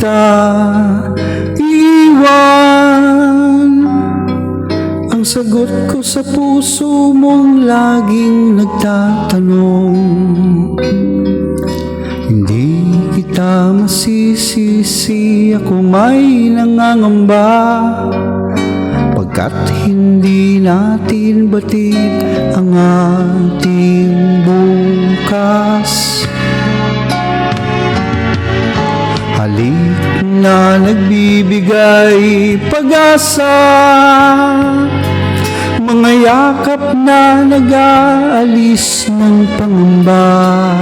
kita iwan. Ang sagot ko sa puso mong laging nagtatanong, hindi kita masisisi, ako may nangangamba, pagkat hindi natin batid ang ating bukas. Halik na nagbibigay pag-asa, mga yakap na nag-aalis ng pangamba,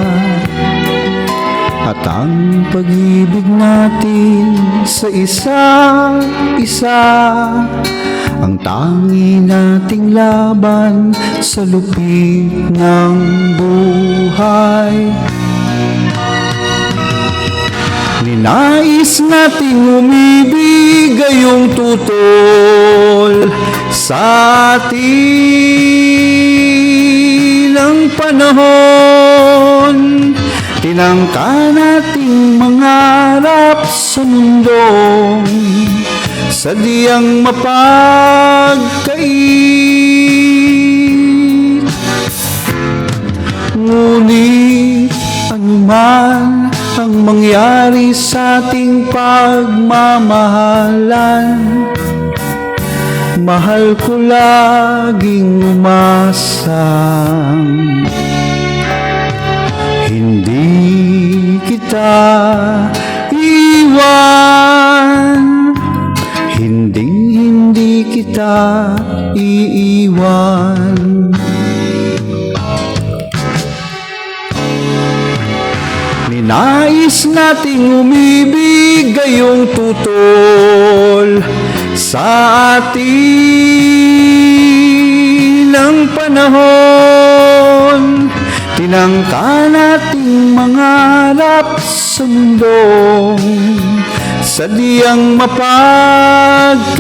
at ang pag-ibig natin sa isa't isa, ang tangi nating laban sa lupit ng buhay. Ninais nating umibig gayong tutol sa atin ang panahon. Tinangka nating mangarap sa mundong sadyang mapagkait. Ngunit anuman ang mangyari sa ating pagmamahalan, mahal ko laging umasang hindi kita iwan, hindi kita iiwan. Ninais nating umibig gayong tutol sa atin ang panahon. Tinangka nating mangarap sa mundong sadyang mapagkait.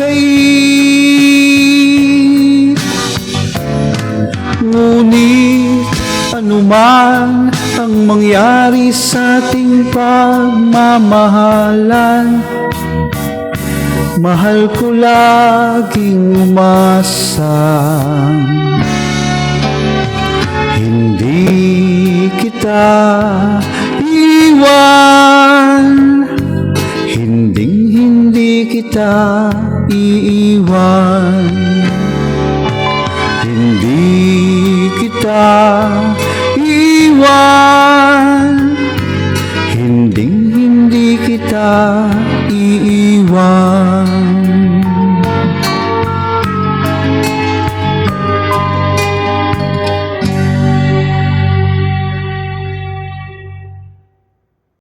Ngunit anuman ang mangyari sa ating pagmamahalan, mahal ko laging umasang hindi kita iwan, hindi kita iiwan, hindi kita